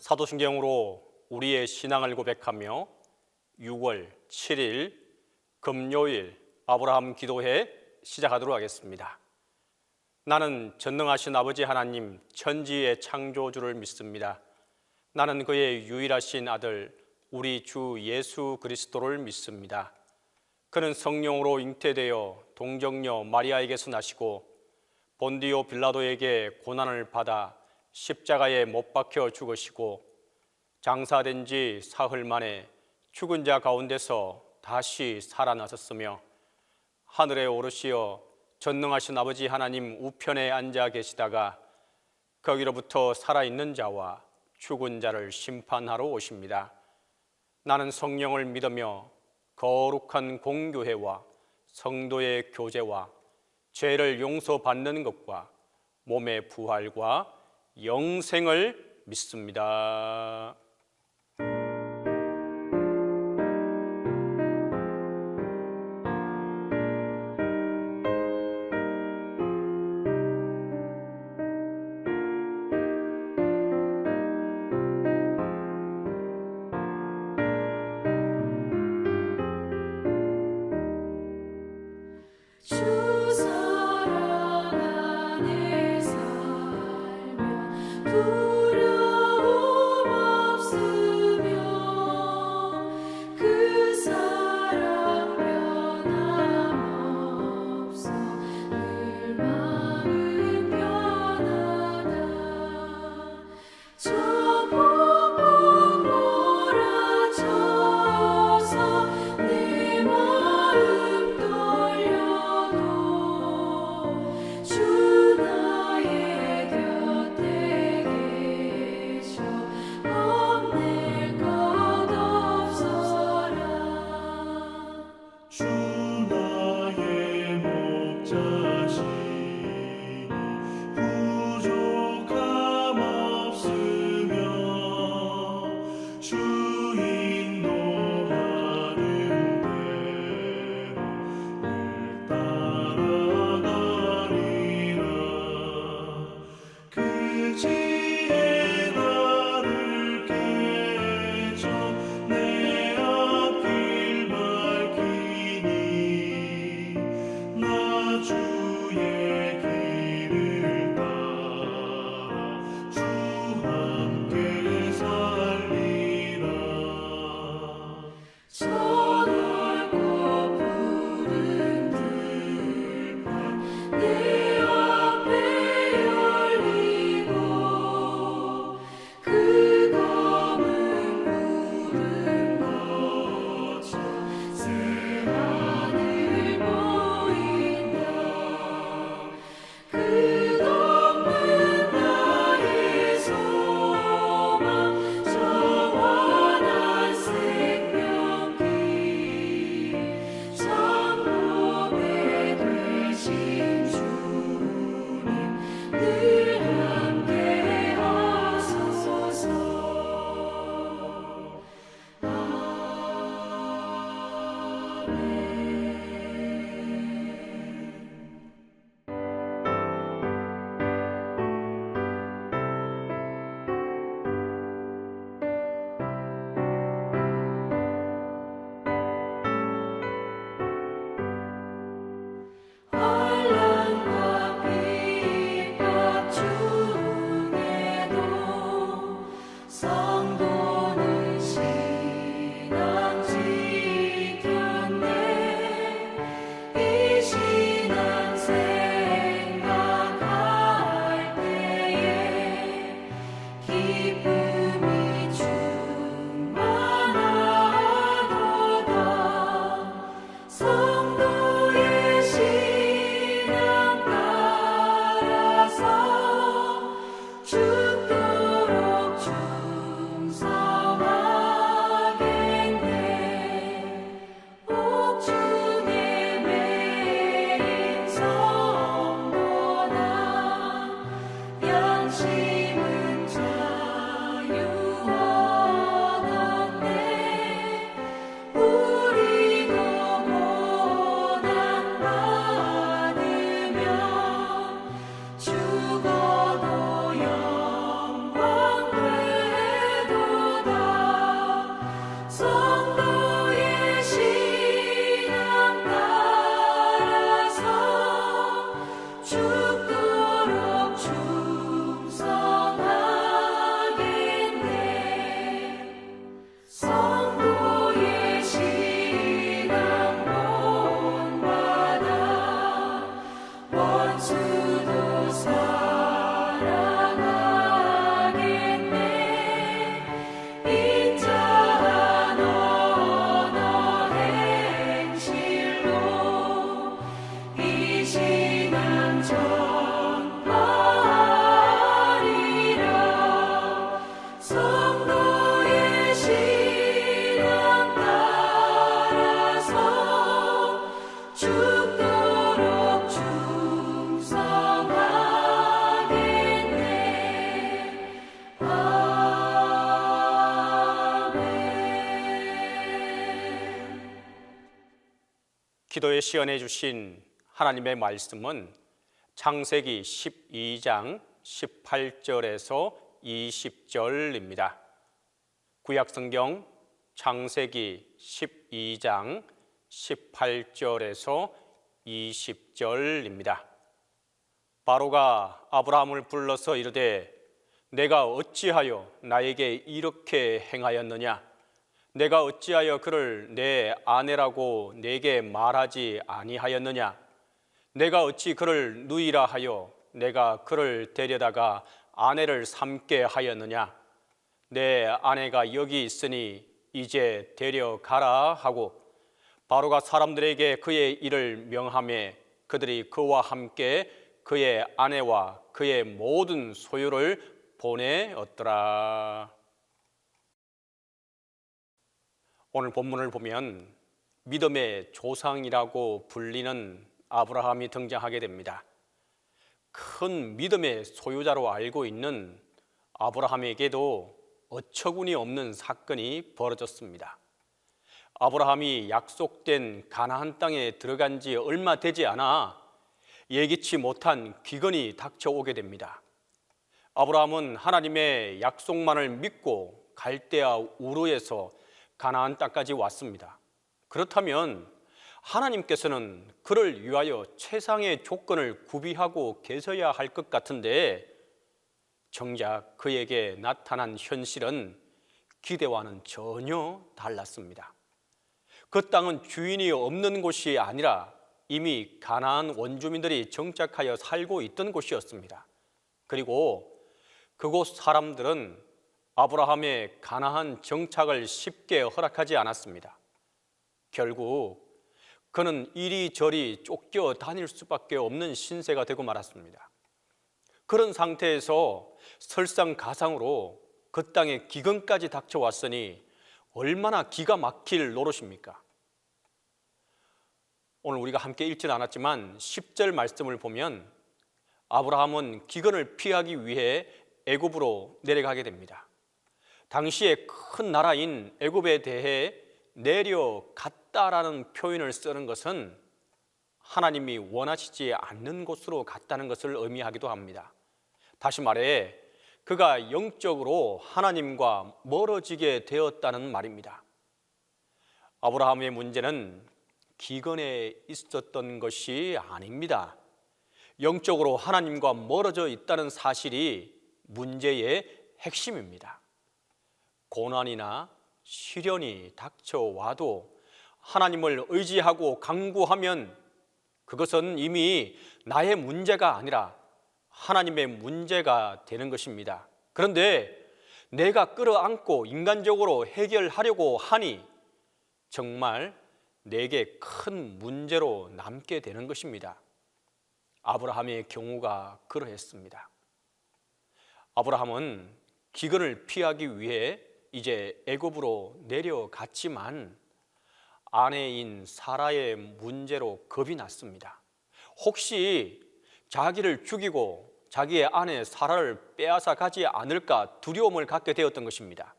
사도신경으로 우리의 신앙을 고백하며 6월 7일 금요일 아브라함 기도회 시작하도록 하겠습니다. 나는 전능하신 아버지 하나님 천지의 창조주를 믿습니다. 나는 그의 유일하신 아들 우리 주 예수 그리스도를 믿습니다. 그는 성령으로 잉태되어 동정녀 마리아에게서 나시고 본디오 빌라도에게 고난을 받아 십자가에 못 박혀 죽으시고 장사된 지 사흘 만에 죽은 자 가운데서 다시 살아나셨으며 하늘에 오르시어 전능하신 아버지 하나님 우편에 앉아 계시다가 거기로부터 살아있는 자와 죽은 자를 심판하러 오십니다. 나는 성령을 믿으며 거룩한 공교회와 성도의 교제와 죄를 용서받는 것과 몸의 부활과 영생을 믿습니다. 기도에 시연해 주신 하나님의 말씀은 창세기 12장 18절에서 20절입니다. 구약성경 창세기 12장 18절에서 20절입니다. 바로가 아브라함을 불러서 이르되 내가 어찌하여 나에게 이렇게 행하였느냐? 내가 어찌하여 그를 내 아내라고 내게 말하지 아니하였느냐? 내가 어찌 그를 누이라 하여 내가 그를 데려다가 아내를 삼게 하였느냐? 내 아내가 여기 있으니 이제 데려가라 하고 바로가 사람들에게 그의 일을 명하매 그들이 그와 함께 그의 아내와 그의 모든 소유를 보내었더라. 오늘 본문을 보면 믿음의 조상이라고 불리는 아브라함이 등장하게 됩니다. 큰 믿음의 소유자로 알고 있는 아브라함에게도 어처구니 없는 사건이 벌어졌습니다. 아브라함이 약속된 가나안 땅에 들어간 지 얼마 되지 않아 예기치 못한 기근이 닥쳐오게 됩니다. 아브라함은 하나님의 약속만을 믿고 갈대아 우르에서 가나안 땅까지 왔습니다. 그렇다면 하나님께서는 그를 위하여 최상의 조건을 구비하고 계셔야 할 것 같은데 정작 그에게 나타난 현실은 기대와는 전혀 달랐습니다. 그 땅은 주인이 없는 곳이 아니라 이미 가나안 원주민들이 정착하여 살고 있던 곳이었습니다. 그리고 그곳 사람들은 아브라함의 가나안 정착을 쉽게 허락하지 않았습니다. 결국 그는 이리저리 쫓겨 다닐 수밖에 없는 신세가 되고 말았습니다. 그런 상태에서 설상가상으로 그 땅에 기근까지 닥쳐왔으니 얼마나 기가 막힐 노릇입니까? 오늘 우리가 함께 읽지는 않았지만 10절 말씀을 보면 아브라함은 기근을 피하기 위해 애굽으로 내려가게 됩니다. 당시에 큰 나라인 애굽에 대해 내려갔다라는 표현을 쓰는 것은 하나님이 원하시지 않는 곳으로 갔다는 것을 의미하기도 합니다. 다시 말해 그가 영적으로 하나님과 멀어지게 되었다는 말입니다. 아브라함의 문제는 기근에 있었던 것이 아닙니다. 영적으로 하나님과 멀어져 있다는 사실이 문제의 핵심입니다. 고난이나 시련이 닥쳐와도 하나님을 의지하고 간구하면 그것은 이미 나의 문제가 아니라 하나님의 문제가 되는 것입니다. 그런데 내가 끌어안고 인간적으로 해결하려고 하니 정말 내게 큰 문제로 남게 되는 것입니다. 아브라함의 경우가 그러했습니다. 아브라함은 기근을 피하기 위해 이제 애굽으로 내려갔지만 아내인 사라의 문제로 겁이 났습니다. 혹시 자기를 죽이고 자기의 아내 사라를 빼앗아 가지 않을까 두려움을 갖게 되었던 것입니다.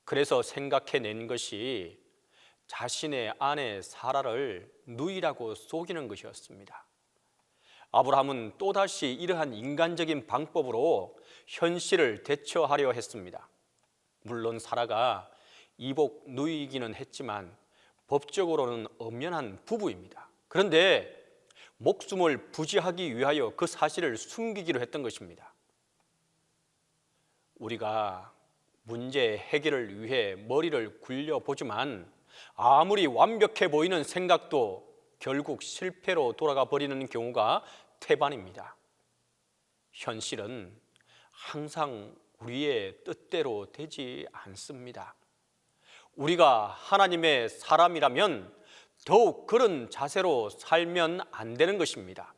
그래서 생각해낸 것이 자신의 아내 사라를 누이라고 속이는 것이었습니다. 아브라함은 또다시 이러한 인간적인 방법으로 현실을 대처하려 했습니다. 물론 사라가 이복 누이이기는 했지만 법적으로는 엄연한 부부입니다. 그런데 목숨을 부지하기 위하여 그 사실을 숨기기로 했던 것입니다. 우리가 문제 해결을 위해 머리를 굴려보지만 아무리 완벽해 보이는 생각도 결국 실패로 돌아가 버리는 경우가 태반입니다. 현실은 항상 우리의 뜻대로 되지 않습니다. 우리가 하나님의 사람이라면 더욱 그런 자세로 살면 안 되는 것입니다.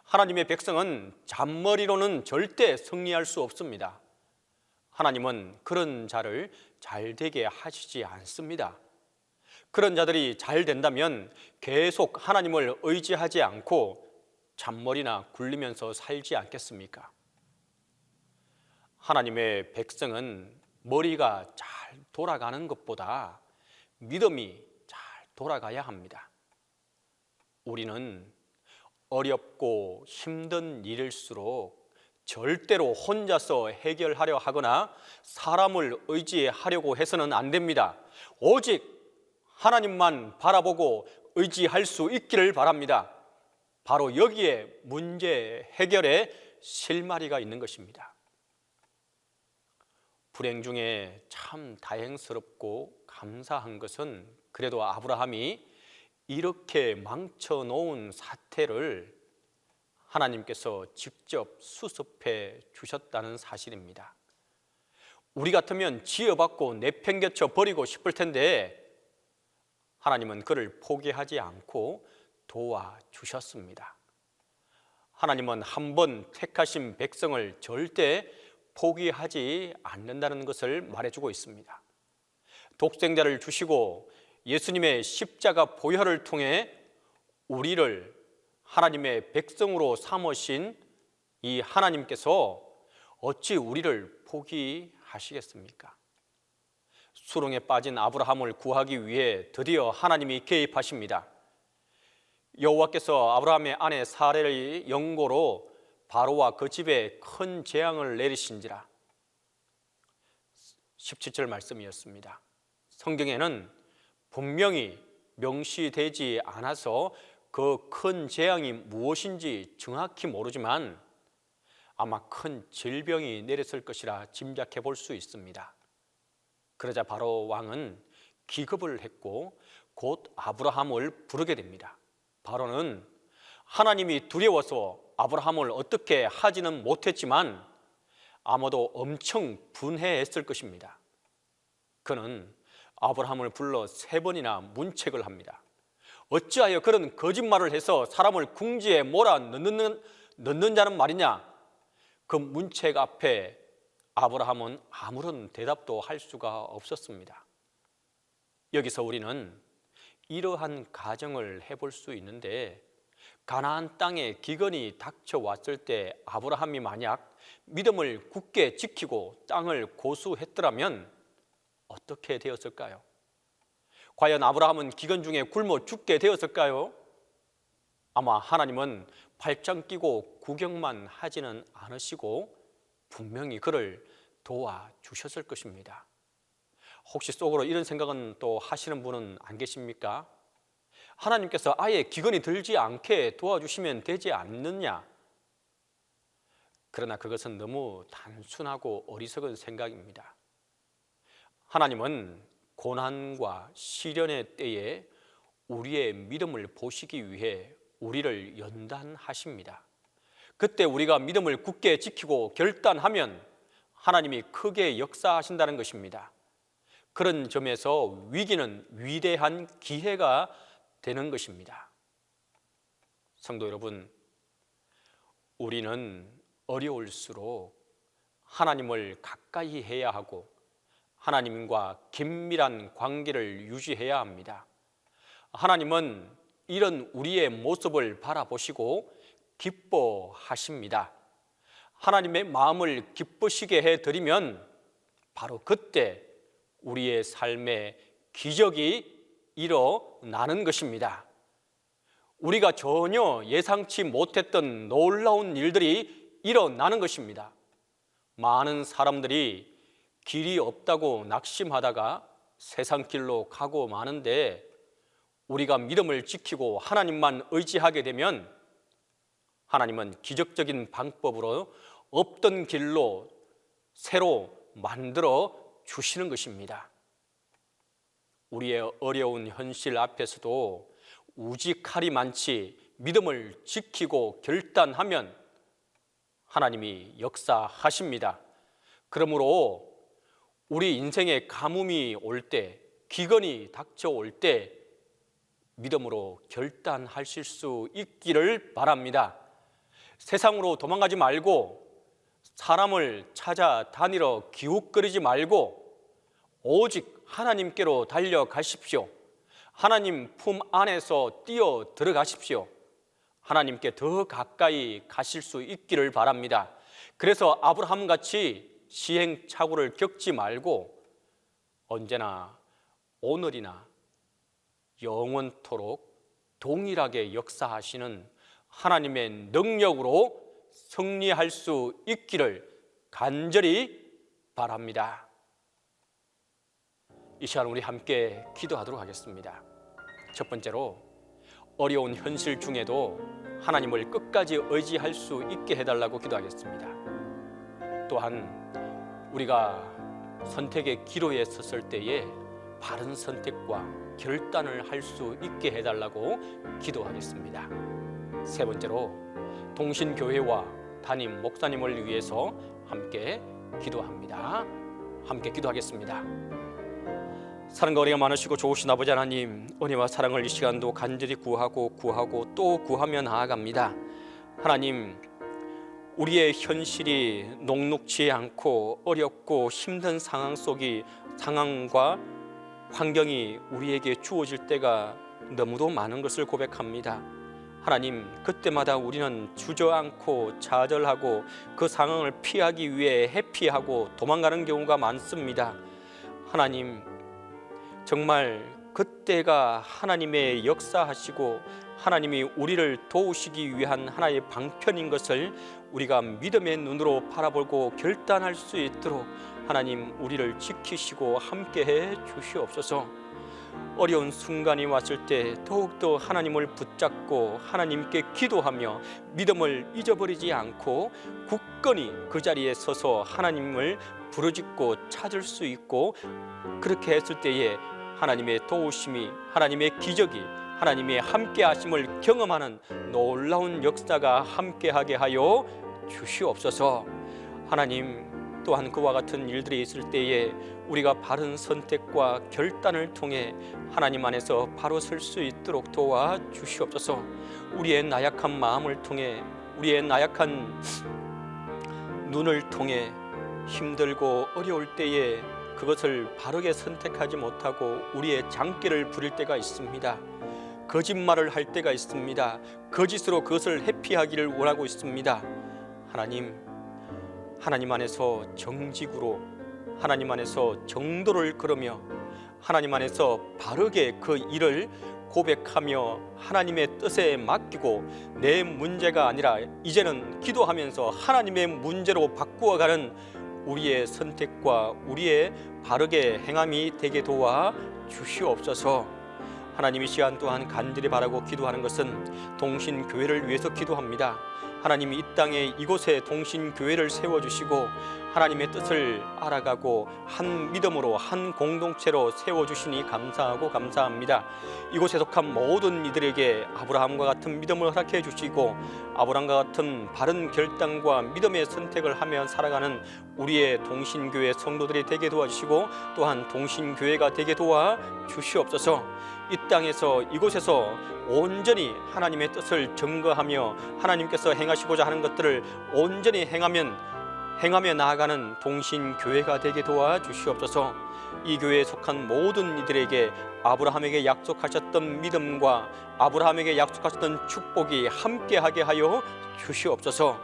하나님의 백성은 잔머리로는 절대 승리할 수 없습니다. 하나님은 그런 자를 잘 되게 하시지 않습니다. 그런 자들이 잘 된다면 계속 하나님을 의지하지 않고 잔머리나 굴리면서 살지 않겠습니까? 하나님의 백성은 머리가 잘 돌아가는 것보다 믿음이 잘 돌아가야 합니다. 우리는 어렵고 힘든 일일수록 절대로 혼자서 해결하려 하거나 사람을 의지하려고 해서는 안 됩니다. 오직 하나님만 바라보고 의지할 수 있기를 바랍니다. 바로 여기에 문제 해결의 실마리가 있는 것입니다. 불행 중에 참 다행스럽고 감사한 것은 그래도 아브라함이 이렇게 망쳐놓은 사태를 하나님께서 직접 수습해 주셨다는 사실입니다. 우리 같으면 지어받고 내팽개쳐 버리고 싶을 텐데 하나님은 그를 포기하지 않고 도와주셨습니다. 하나님은 한 번 택하신 백성을 절대 포기하지 않는다는 것을 말해주고 있습니다. 독생자를 주시고 예수님의 십자가 보혈을 통해 우리를 하나님의 백성으로 삼으신 이 하나님께서 어찌 우리를 포기하시겠습니까? 수렁에 빠진 아브라함을 구하기 위해 드디어 하나님이 개입하십니다. 여호와께서 아브라함의 아내 사레의 영고로 바로와 그 집에 큰 재앙을 내리신지라. 17절 말씀이었습니다. 성경에는 분명히 명시되지 않아서 그 큰 재앙이 무엇인지 정확히 모르지만 아마 큰 질병이 내렸을 것이라 짐작해 볼 수 있습니다. 그러자 바로 왕은 기겁을 했고 곧 아브라함을 부르게 됩니다. 바로는 하나님이 두려워서 아브라함을 어떻게 하지는 못했지만 아마도 엄청 분해했을 것입니다. 그는 아브라함을 불러 3번이나 문책을 합니다. 어찌하여 그런 거짓말을 해서 사람을 궁지에 몰아 넣는다는 말이냐? 그 문책 앞에 아브라함은 아무런 대답도 할 수가 없었습니다. 여기서 우리는 이러한 가정을 해볼 수 있는데, 가나안 땅에 기근이 닥쳐왔을 때 아브라함이 만약 믿음을 굳게 지키고 땅을 고수했더라면 어떻게 되었을까요? 과연 아브라함은 기근 중에 굶어 죽게 되었을까요? 아마 하나님은 발짱 끼고 구경만 하지는 않으시고 분명히 그를 도와주셨을 것입니다. 혹시 속으로 이런 생각은 또 하시는 분은 안 계십니까? 하나님께서 아예 기근이 들지 않게 도와주시면 되지 않느냐? 그러나 그것은 너무 단순하고 어리석은 생각입니다. 하나님은 고난과 시련의 때에 우리의 믿음을 보시기 위해 우리를 연단하십니다. 그때 우리가 믿음을 굳게 지키고 결단하면 하나님이 크게 역사하신다는 것입니다. 그런 점에서 위기는 위대한 기회가 되는 것입니다. 성도 여러분, 우리는 어려울수록 하나님을 가까이 해야 하고 하나님과 긴밀한 관계를 유지해야 합니다. 하나님은 이런 우리의 모습을 바라보시고 기뻐하십니다. 하나님의 마음을 기쁘시게 해드리면 바로 그때 우리의 삶에 기적이 일어나는 것입니다. 우리가 전혀 예상치 못했던 놀라운 일들이 일어나는 것입니다. 많은 사람들이 길이 없다고 낙심하다가 세상 길로 가고 마는데, 우리가 믿음을 지키고 하나님만 의지하게 되면 하나님은 기적적인 방법으로 없던 길로 새로 만들어 주시는 것입니다. 우리의 어려운 현실 앞에서도 우직하리 많지 믿음을 지키고 결단하면 하나님이 역사하십니다. 그러므로 우리 인생에 가뭄이 올 때, 기근이 닥쳐올 때 믿음으로 결단하실 수 있기를 바랍니다. 세상으로 도망가지 말고 사람을 찾아다니러 기웃거리지 말고 오직 하나님께로 달려가십시오. 하나님 품 안에서 뛰어 들어가십시오. 하나님께 더 가까이 가실 수 있기를 바랍니다. 그래서 아브라함같이 시행착오를 겪지 말고 언제나 오늘이나 영원토록 동일하게 역사하시는 하나님의 능력으로 승리할 수 있기를 간절히 바랍니다. 이 시간 우리 함께 기도하도록 하겠습니다. 첫 번째로, 어려운 현실 중에도 하나님을 끝까지 의지할 수 있게 해달라고 기도하겠습니다. 또한 우리가 선택의 기로에 섰을 때에 바른 선택과 결단을 할 수 있게 해달라고 기도하겠습니다. 세 번째로, 동신교회와 담임 목사님을 위해서 함께 기도합니다. 함께 기도하겠습니다. 사랑과 은혜가 많으시고 좋으신 아버지 하나님, 은혜와 사랑을 이 시간도 간절히 구하고 또 구하며 나아갑니다. 하나님, 우리의 현실이 녹록지 않고 어렵고 힘든 상황과 환경이 우리에게 주어질 때가 너무도 많은 것을 고백합니다. 하나님, 그때마다 우리는 주저앉고 좌절하고 그 상황을 피하기 위해 회피하고 도망가는 경우가 많습니다. 하나님, 정말 그때가 하나님의 역사하시고 하나님이 우리를 도우시기 위한 하나의 방편인 것을 우리가 믿음의 눈으로 바라보고 결단할 수 있도록 하나님, 우리를 지키시고 함께해 주시옵소서. 어려운 순간이 왔을 때 더욱더 하나님을 붙잡고 하나님께 기도하며 믿음을 잊어버리지 않고 굳건히 그 자리에 서서 하나님을 부르짖고 찾을 수 있고, 그렇게 했을 때에 하나님의 도우심이, 하나님의 기적이, 하나님의 함께하심을 경험하는 놀라운 역사가 함께하게 하여 주시옵소서. 하나님, 또한 그와 같은 일들이 있을 때에 우리가 바른 선택과 결단을 통해 하나님 안에서 바로 설 수 있도록 도와 주시옵소서. 우리의 나약한 마음을 통해, 우리의 나약한 눈을 통해 힘들고 어려울 때에 그것을 바르게 선택하지 못하고 우리의 장기를 부릴 때가 있습니다. 거짓말을 할 때가 있습니다. 거짓으로 그것을 회피하기를 원하고 있습니다. 하나님 안에서 정직으로, 하나님 안에서 정도를 걸으며 하나님 안에서 바르게 그 일을 고백하며 하나님의 뜻에 맡기고, 내 문제가 아니라 이제는 기도하면서 하나님의 문제로 바꾸어가는 우리의 선택과 우리의 바르게 행함이 되게 도와 주시옵소서. 하나님, 이 시간 또한 간절히 바라고 기도하는 것은 동신교회를 위해서 기도합니다. 하나님이 이 땅에 이곳에 동신교회를 세워주시고 하나님의 뜻을 알아가고 한 믿음으로 한 공동체로 세워주시니 감사하고 감사합니다. 이곳에 속한 모든 이들에게 아브라함과 같은 믿음을 허락해 주시고 아브라함과 같은 바른 결단과 믿음의 선택을 하며 살아가는 우리의 동신교회 성도들이 되게 도와주시고 또한 동신교회가 되게 도와 주시옵소서. 이 땅에서 이곳에서 온전히 하나님의 뜻을 증거하며 하나님께서 행하시고자 하는 것들을 온전히 행하며 나아가는 동신교회가 되게 도와주시옵소서. 이 교회에 속한 모든 이들에게 아브라함에게 약속하셨던 믿음과 아브라함에게 약속하셨던 축복이 함께하게 하여 주시옵소서.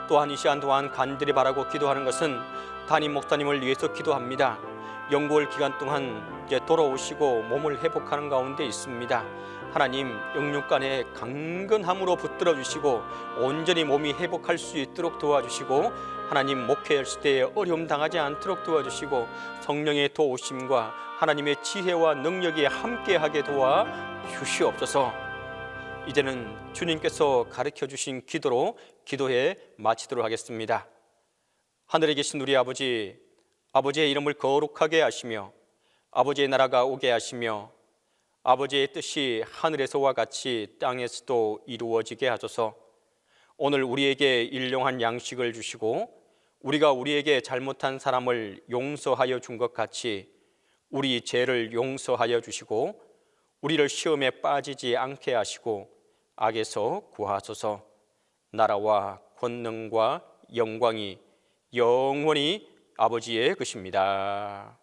또한 이 시간 동안 간절히 바라고 기도하는 것은 담임 목사님을 위해서 기도합니다. 영구월 기간 동안 이제 돌아오시고 몸을 회복하는 가운데 있습니다. 하나님, 영육간에 강건함으로 붙들어 주시고 온전히 몸이 회복할 수 있도록 도와주시고 하나님, 목회할 때에 어려움 당하지 않도록 도와주시고 성령의 도우심과 하나님의 지혜와 능력이 함께하게 도와 주시옵소서. 이제는 주님께서 가르쳐 주신 기도로 기도해 마치도록 하겠습니다. 하늘에 계신 우리 아버지, 아버지의 이름을 거룩하게 하시며 아버지의 나라가 오게 하시며 아버지의 뜻이 하늘에서와 같이 땅에서도 이루어지게 하소서. 오늘 우리에게 일용할 양식을 주시고 우리가 우리에게 잘못한 사람을 용서하여 준 것 같이 우리 죄를 용서하여 주시고 우리를 시험에 빠지지 않게 하시고 악에서 구하소서. 나라와 권능과 영광이 영원히 아버지의 것입니다.